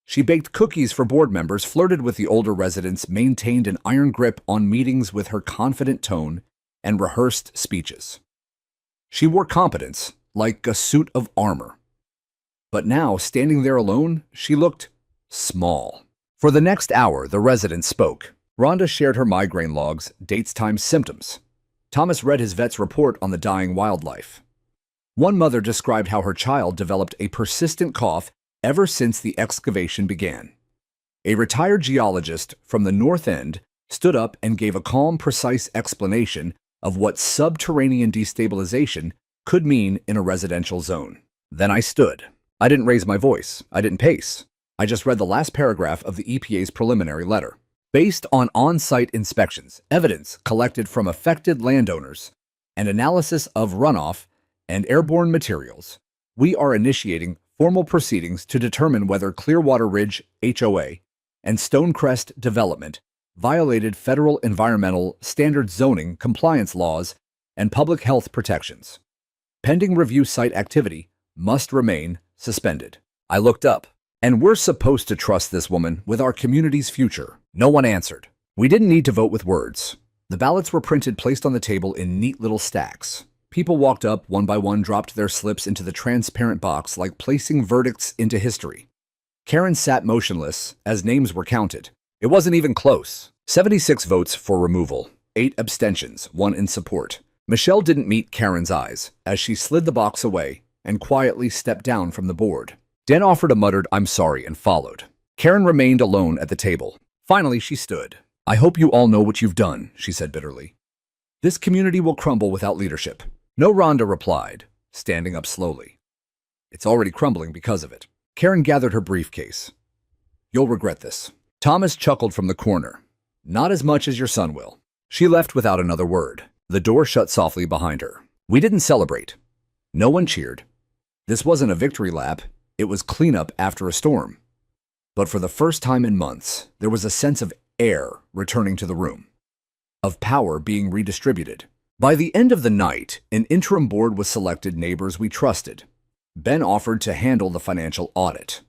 Speaker 1: She baked cookies for board members, flirted with the older residents, maintained an iron grip on meetings with her confident tone, and rehearsed speeches. She wore competence like a suit of armor. But now, standing there alone, she looked small. For the next hour, the residents spoke. Rhonda shared her migraine logs, dates, times, symptoms. Thomas read his vet's report on the dying wildlife. One mother described how her child developed a persistent cough ever since the excavation began. A retired geologist from the North End stood up and gave a calm, precise explanation of what subterranean destabilization could mean in a residential zone. Then I stood. I didn't raise my voice. I didn't pace. I just read the last paragraph of the EPA's preliminary letter. Based on on-site inspections, evidence collected from affected landowners, and analysis of runoff and airborne materials, we are initiating formal proceedings to determine whether Clearwater Ridge HOA and Stonecrest Development violated federal environmental standard zoning compliance laws and public health protections. Pending review, site activity must remain suspended. I looked up. And we're supposed to trust this woman with our community's future. No one answered. We didn't need to vote with words. The ballots were printed, placed on the table in neat little stacks. People walked up, one by one, dropped their slips into the transparent box like placing verdicts into history. Karen sat motionless as names were counted. It wasn't even close. 76 votes for removal, 8 abstentions, 1 in support. Michelle didn't meet Karen's eyes as she slid the box away and quietly stepped down from the board. Dan offered a muttered, "I'm sorry," and followed. Karen remained alone at the table. Finally, she stood. "I hope you all know what you've done," she said bitterly. "This community will crumble without leadership." No, Rhonda replied, standing up slowly. "It's already crumbling because of it." Karen gathered her briefcase. "You'll regret this." Thomas chuckled from the corner. "Not as much as your son will." She left without another word. The door shut softly behind her. We didn't celebrate. No one cheered. This wasn't a victory lap. It was cleanup after a storm. But for the first time in months, there was a sense of air returning to the room, of power being redistributed. By the end of the night, an interim board was selected, neighbors we trusted. Ben offered to handle the financial audit.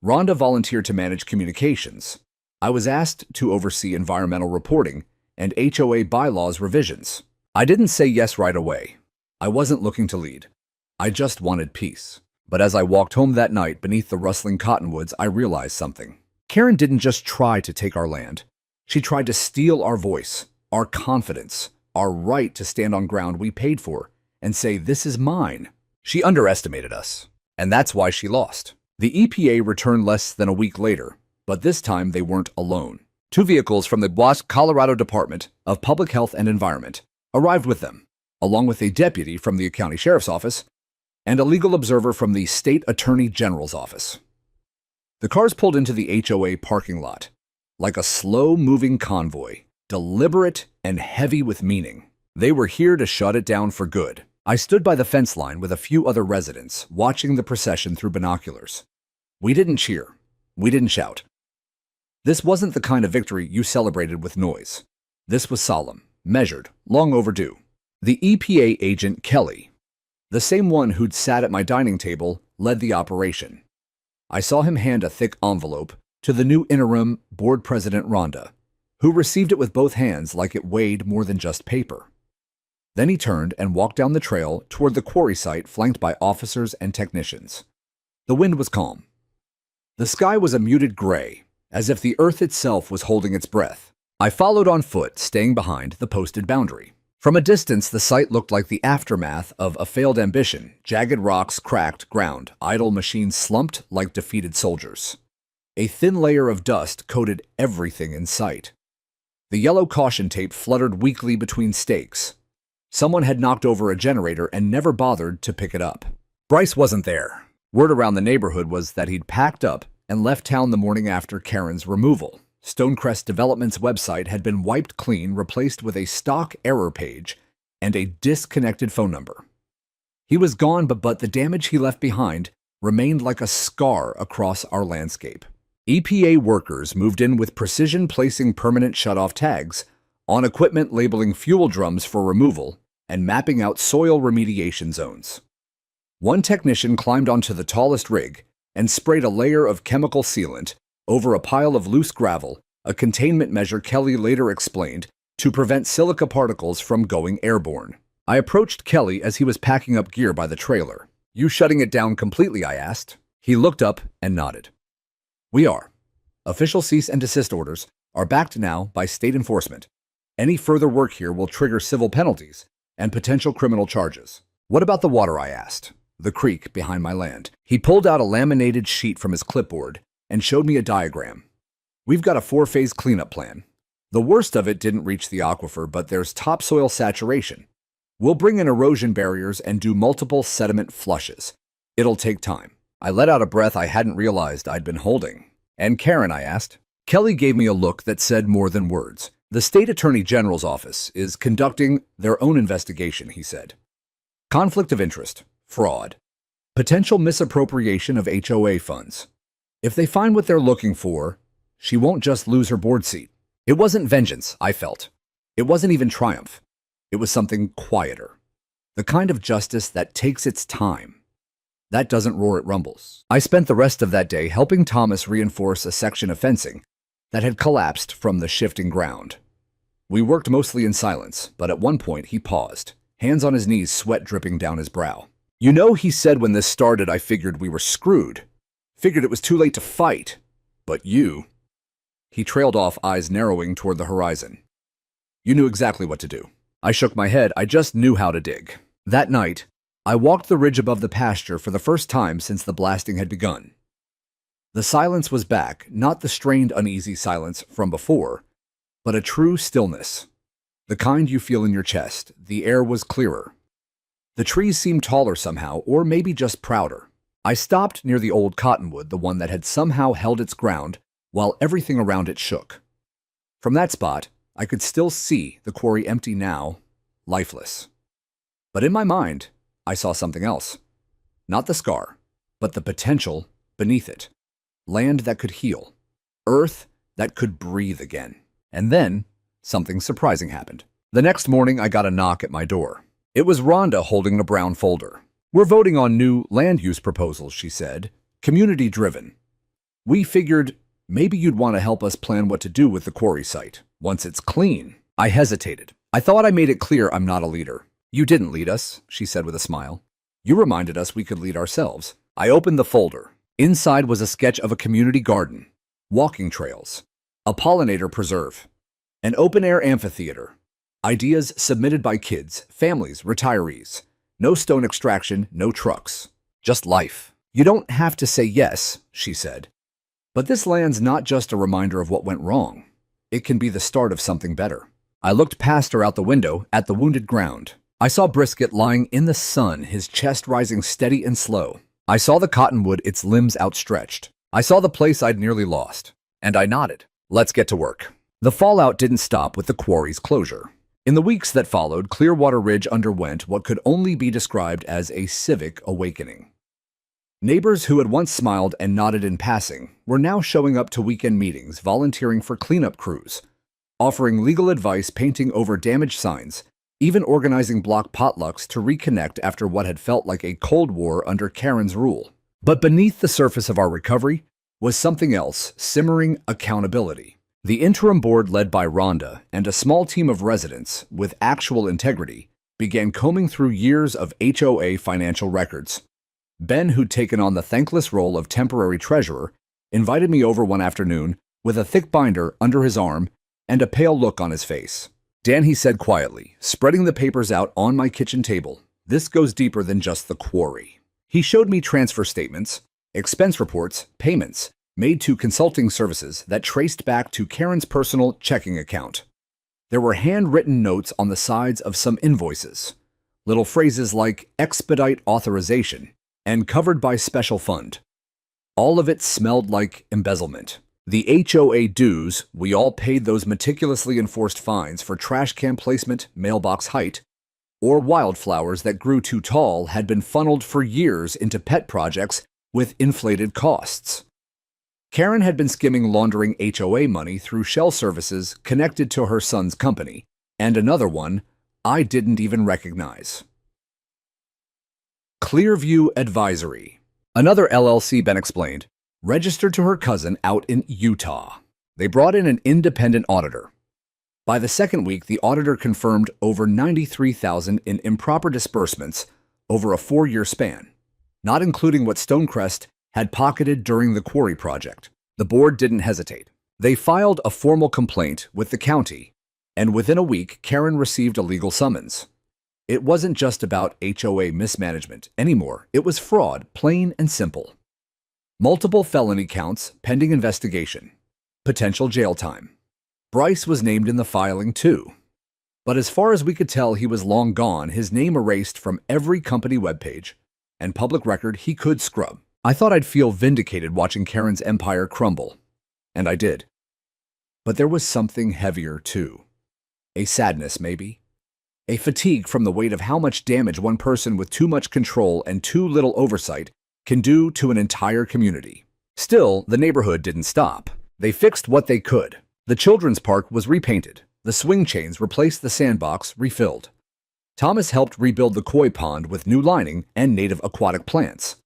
Speaker 1: Rhonda volunteered to manage communications. I was asked to oversee environmental reporting and HOA bylaws revisions. I didn't say yes right away. I wasn't looking to lead. I just wanted peace. But as I walked home that night beneath the rustling cottonwoods, I realized something. Karen didn't just try to take our land. She tried to steal our voice, our confidence, our right to stand on ground we paid for and say, "This is mine." She underestimated us, and that's why she lost. The EPA returned less than a week later, but this time they weren't alone. 2 vehicles from the Colorado Department of Public Health and Environment arrived with them, along with a deputy from the county sheriff's office and a legal observer from the state attorney general's office. The cars pulled into the HOA parking lot like a slow-moving convoy, deliberate and heavy with meaning. They were here to shut it down for good. I stood by the fence line with a few other residents, watching the procession through binoculars. We didn't cheer. We didn't shout. This wasn't the kind of victory you celebrated with noise. This was solemn, measured, long overdue. The EPA agent, Kelly, the same one who'd sat at my dining table, led the operation. I saw him hand a thick envelope to the new interim board president, Rhonda, who received it with both hands like it weighed more than just paper. Then he turned and walked down the trail toward the quarry site, flanked by officers and technicians. The wind was calm. The sky was a muted gray, as if the earth itself was holding its breath. I followed on foot, staying behind the posted boundary. From a distance, the site looked like the aftermath of a failed ambition. Jagged rocks, cracked ground, idle machines slumped like defeated soldiers. A thin layer of dust coated everything in sight. The yellow caution tape fluttered weakly between stakes. Someone had knocked over a generator and never bothered to pick it up. Bryce wasn't there. Word around the neighborhood was that he'd packed up and left town the morning after Karen's removal. Stonecrest Development's website had been wiped clean, replaced with a stock error page and a disconnected phone number. He was gone, but the damage he left behind remained like a scar across our landscape. EPA workers moved in with precision, placing permanent shutoff tags on equipment, labeling fuel drums for removal, and mapping out soil remediation zones. One technician climbed onto the tallest rig and sprayed a layer of chemical sealant over a pile of loose gravel, a containment measure Kelly later explained to prevent silica particles from going airborne. I approached Kelly as he was packing up gear by the trailer. "You shutting it down completely?" I asked. He looked up and nodded. "We are. Official cease and desist orders are backed now by state enforcement. Any further work here will trigger civil penalties and potential criminal charges." "What about the water?" I asked. "The creek behind my land." He pulled out a laminated sheet from his clipboard and showed me a diagram. "We've got a 4-phase cleanup plan. The worst of it didn't reach the aquifer, but there's topsoil saturation. We'll bring in erosion barriers and do multiple sediment flushes. It'll take time." I let out a breath I hadn't realized I'd been holding. "And Karen?" I asked. Kelly gave me a look that said more than words. "The State Attorney General's office is conducting their own investigation," he said. "Conflict of interest, fraud, potential misappropriation of HOA funds. If they find what they're looking for, she won't just lose her board seat." It wasn't vengeance, I felt. It wasn't even triumph. It was something quieter. The kind of justice that takes its time. That doesn't roar, it rumbles. I spent the rest of that day helping Thomas reinforce a section of fencing that had collapsed from the shifting ground. We worked mostly in silence, but at one point he paused, hands on his knees, sweat dripping down his brow. "You know," he said, "when this started, I figured we were screwed. Figured it was too late to fight. But you..." He trailed off, eyes narrowing toward the horizon. "You knew exactly what to do." I shook my head. I just knew how to dig. That night, I walked the ridge above the pasture for the first time since the blasting had begun. The silence was back, not the strained, uneasy silence from before, but a true stillness. The kind you feel in your chest. The air was clearer. The trees seemed taller somehow, or maybe just prouder. I stopped near the old cottonwood, the one that had somehow held its ground while everything around it shook. From that spot, I could still see the quarry, empty now, lifeless. But in my mind, I saw something else. Not the scar, but the potential beneath it. Land that could heal. Earth that could breathe again. And then, something surprising happened. The next morning, I got a knock at my door. It was Rhonda holding a brown folder. "We're voting on new land use proposals," she said. "Community-driven. We figured maybe you'd want to help us plan what to do with the quarry site once it's clean." I hesitated. I thought I made it clear I'm not a leader. "You didn't lead us," she said with a smile. "You reminded us we could lead ourselves." I opened the folder. Inside was a sketch of a community garden, walking trails, a pollinator preserve, an open-air amphitheater. Ideas submitted by kids, families, retirees. No stone extraction, no trucks. Just life. "You don't have to say yes," she said. "But this land's not just a reminder of what went wrong. It can be the start of something better." I looked past her out the window at the wounded ground. I saw Brisket lying in the sun, his chest rising steady and slow. I saw the cottonwood, its limbs outstretched. I saw the place I'd nearly lost. And I nodded. "Let's get to work." The fallout didn't stop with the quarry's closure. In the weeks that followed, Clearwater Ridge underwent what could only be described as a civic awakening. Neighbors who had once smiled and nodded in passing were now showing up to weekend meetings, volunteering for cleanup crews, offering legal advice, painting over damaged signs, even organizing block potlucks to reconnect after what had felt like a Cold War under Karen's rule. But beneath the surface of our recovery was something else, simmering accountability. The interim board, led by Rhonda and a small team of residents with actual integrity, began combing through years of HOA financial records. Ben, who'd taken on the thankless role of temporary treasurer, invited me over one afternoon with a thick binder under his arm and a pale look on his face. "Dan," he said quietly, spreading the papers out on my kitchen table, "this goes deeper than just the quarry." He showed me transfer statements, expense reports, payments made to consulting services that traced back to Karen's personal checking account. There were handwritten notes on the sides of some invoices, little phrases like expedite authorization and covered by special fund. All of it smelled like embezzlement. The HOA dues, we all paid those meticulously enforced fines for trash can placement, mailbox height, or wildflowers that grew too tall, had been funneled for years into pet projects with inflated costs. Karen had been skimming, laundering HOA money through shell services connected to her son's company, and another one I didn't even recognize. Clearview Advisory. Another LLC, Ben explained, registered to her cousin out in Utah. They brought in an independent auditor. By the second week, the auditor confirmed over $93,000 in improper disbursements over a 4-year span, not including what Stonecrest had pocketed during the Quarry project. The board didn't hesitate. They filed a formal complaint with the county, and within a week, Karen received a legal summons. It wasn't just about HOA mismanagement anymore. It was fraud, plain and simple. Multiple felony counts, pending investigation. Potential jail time. Bryce was named in the filing too. But as far as we could tell, he was long gone, his name erased from every company webpage and public record he could scrub. I thought I'd feel vindicated watching Karen's empire crumble. And I did. But there was something heavier too. A sadness, maybe. A fatigue from the weight of how much damage one person with too much control and too little oversight can do to an entire community. Still, the neighborhood didn't stop. They fixed what they could. The children's park was repainted. The swing chains replaced, the sandbox refilled. Thomas helped rebuild the koi pond with new lining and native aquatic plants.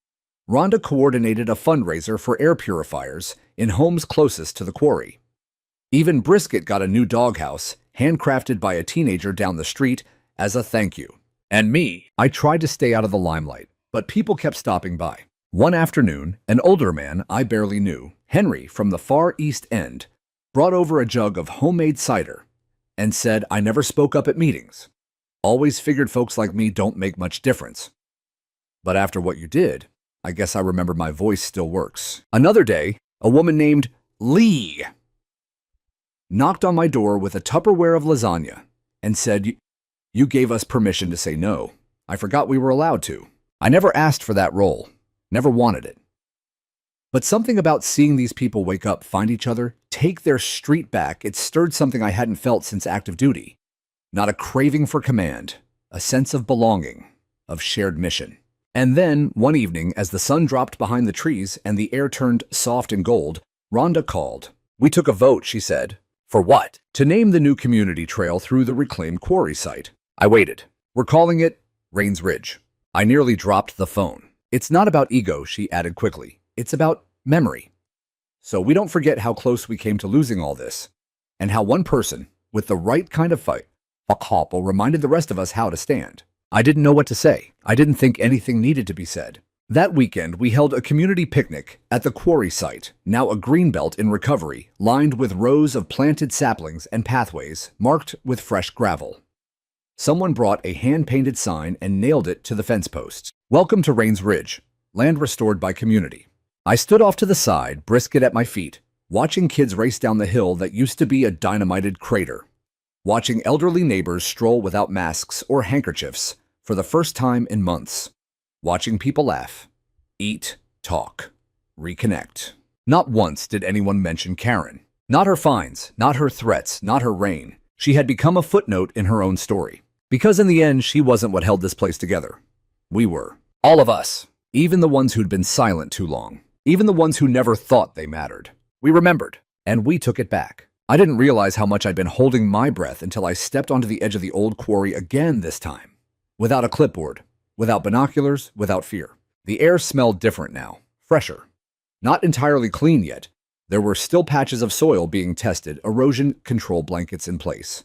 Speaker 1: Rhonda coordinated a fundraiser for air purifiers in homes closest to the quarry. Even Brisket got a new doghouse, handcrafted by a teenager down the street as a thank you. And me, I tried to stay out of the limelight, but people kept stopping by. One afternoon, an older man I barely knew, Henry from the far East End, brought over a jug of homemade cider and said I never spoke up at meetings. Always figured folks like me don't make much difference. But after what you did, I guess I remember my voice still works. Another day, a woman named Lee knocked on my door with a Tupperware of lasagna and said, "You gave us permission to say no. I forgot we were allowed to. I never asked for that role. Never wanted it." But something about seeing these people wake up, find each other, take their street back, it stirred something I hadn't felt since active duty. Not a craving for command, a sense of belonging, of shared mission. And then, one evening, as the sun dropped behind the trees and the air turned soft and gold, Rhonda called. "We took a vote," she said. "For what?" "To name the new community trail through the reclaimed quarry site." I waited. "We're calling it Rains Ridge." I nearly dropped the phone. "It's not about ego," she added quickly. "It's about memory. So we don't forget how close we came to losing all this, and how one person, with the right kind of fight, a couple, reminded the rest of us how to stand." I didn't know what to say. I didn't think anything needed to be said. That weekend, we held a community picnic at the quarry site, now a greenbelt in recovery, lined with rows of planted saplings and pathways marked with fresh gravel. Someone brought a hand-painted sign and nailed it to the fence posts. "Welcome to Rains Ridge, land restored by community." I stood off to the side, Brisket at my feet, watching kids race down the hill that used to be a dynamited crater. Watching elderly neighbors stroll without masks or handkerchiefs for the first time in months. Watching people laugh, eat, talk, reconnect. Not once did anyone mention Karen. Not her fines, not her threats, not her reign. She had become a footnote in her own story. Because in the end, she wasn't what held this place together. We were. All of us. Even the ones who'd been silent too long. Even the ones who never thought they mattered. We remembered, and we took it back. I didn't realize how much I'd been holding my breath until I stepped onto the edge of the old quarry again this time. Without a clipboard, without binoculars, without fear. The air smelled different now, fresher. Not entirely clean yet. There were still patches of soil being tested, erosion control blankets in place,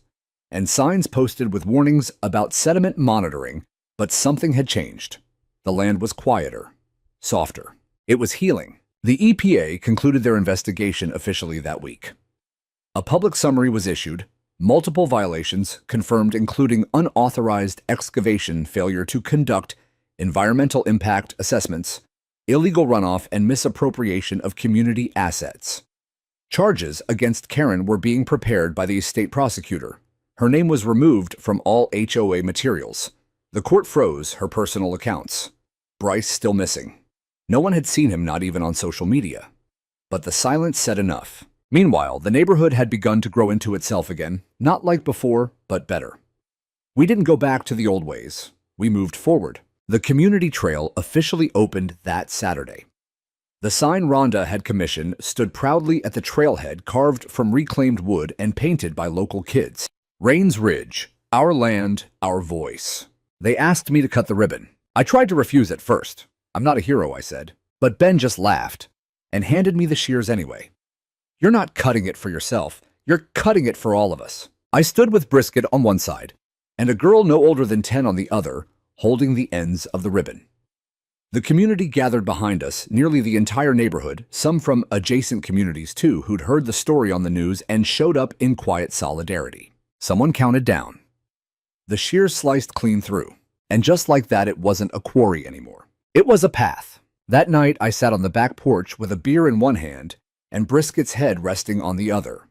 Speaker 1: and signs posted with warnings about sediment monitoring, but something had changed. The land was quieter, softer. It was healing. The EPA concluded their investigation officially that week. A public summary was issued, multiple violations confirmed, including unauthorized excavation, failure to conduct environmental impact assessments, illegal runoff, and misappropriation of community assets. Charges against Karen were being prepared by the state prosecutor. Her name was removed from all HOA materials. The court froze her personal accounts. Bryce still missing. No one had seen him, not even on social media. But the silence said enough. Meanwhile, the neighborhood had begun to grow into itself again, not like before, but better. We didn't go back to the old ways. We moved forward. The community trail officially opened that Saturday. The sign Rhonda had commissioned stood proudly at the trailhead, carved from reclaimed wood and painted by local kids. Rains Ridge, our land, our voice. They asked me to cut the ribbon. I tried to refuse at first. I'm not a hero, I said. But Ben just laughed and handed me the shears anyway. You're not cutting it for yourself. You're cutting it for all of us. I stood with Brisket on one side and a girl no older than 10 on the other, holding the ends of the ribbon. The community gathered behind us, nearly the entire neighborhood, some from adjacent communities too, who'd heard the story on the news and showed up in quiet solidarity. Someone counted down. The shears sliced clean through, and just like that, it wasn't a quarry anymore. It was a path. That night, I sat on the back porch with a beer in one hand and Brisket's head resting on the other.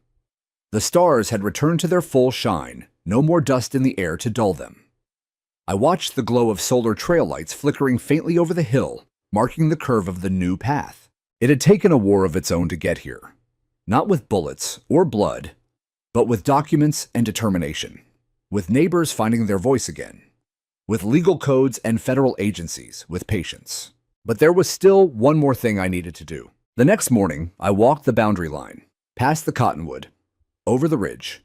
Speaker 1: The stars had returned to their full shine, no more dust in the air to dull them. I watched the glow of solar trail lights flickering faintly over the hill, marking the curve of the new path. It had taken a war of its own to get here. Not with bullets or blood, but with documents and determination. With neighbors finding their voice again. With legal codes and federal agencies with patience. But there was still one more thing I needed to do. The next morning, I walked the boundary line, past the cottonwood, over the ridge,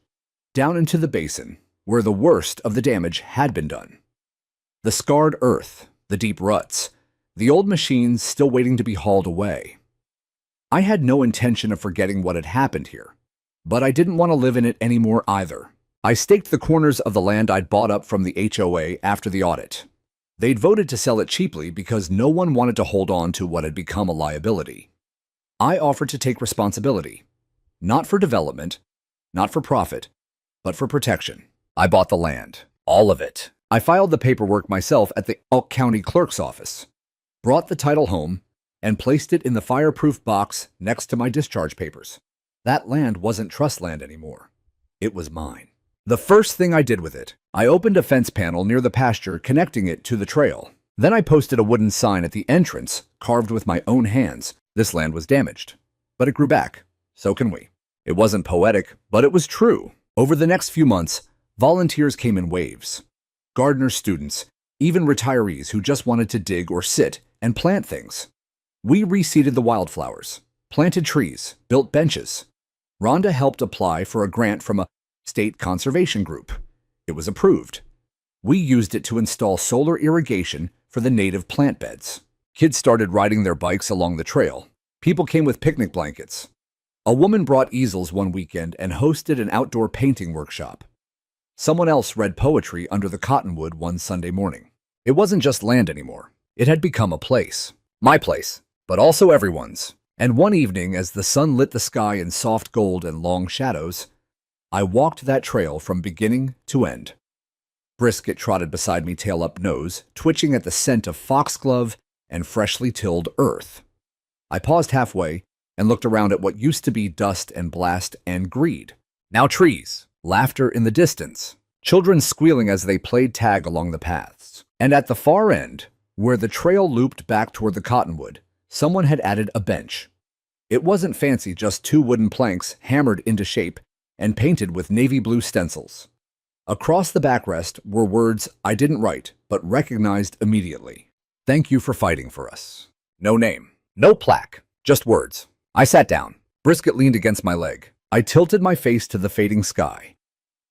Speaker 1: down into the basin, where the worst of the damage had been done. The scarred earth, the deep ruts, the old machines still waiting to be hauled away. I had no intention of forgetting what had happened here, but I didn't want to live in it anymore either. I staked the corners of the land I'd bought up from the HOA after the audit. They'd voted to sell it cheaply because no one wanted to hold on to what had become a liability. I offered to take responsibility, not for development, not for profit, but for protection. I bought the land, all of it. I filed the paperwork myself at the Elk County Clerk's office, brought the title home, and placed it in the fireproof box next to my discharge papers. That land wasn't trust land anymore. It was mine. The first thing I did with it, I opened a fence panel near the pasture connecting it to the trail. Then I posted a wooden sign at the entrance, carved with my own hands. This land was damaged, but it grew back. So can we. It wasn't poetic, but it was true. Over the next few months, volunteers came in waves. Gardener students, even retirees who just wanted to dig or sit and plant things. We reseeded the wildflowers, planted trees, built benches. Rhonda helped apply for a grant from a state conservation group. It was approved. We used it to install solar irrigation for the native plant beds. Kids started riding their bikes along the trail. People came with picnic blankets. A woman brought easels one weekend and hosted an outdoor painting workshop. Someone else read poetry under the cottonwood one Sunday morning. It wasn't just land anymore. It had become a place. My place, but also everyone's. And one evening, as the sun lit the sky in soft gold and long shadows, I walked that trail from beginning to end. Brisket trotted beside me, tail up nose, twitching at the scent of foxglove and freshly tilled earth. I paused halfway and looked around at what used to be dust and blast and greed. Now trees. Laughter in the distance, children squealing as they played tag along the paths. And at the far end, where the trail looped back toward the cottonwood, someone had added a bench. It wasn't fancy, just 2 wooden planks hammered into shape and painted with navy blue stencils. Across the backrest were words I didn't write, but recognized immediately. Thank you for fighting for us. No name, no plaque, just words. I sat down. Brisket leaned against my leg. I tilted my face to the fading sky.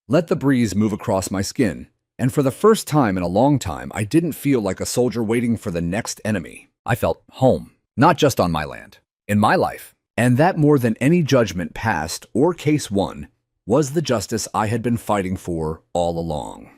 Speaker 1: Let the breeze move across my skin, and for the first time in a long time, I didn't feel like a soldier waiting for the next enemy. I felt home, not just on my land, in my life. And that more than any judgment passed or case won was the justice I had been fighting for all along.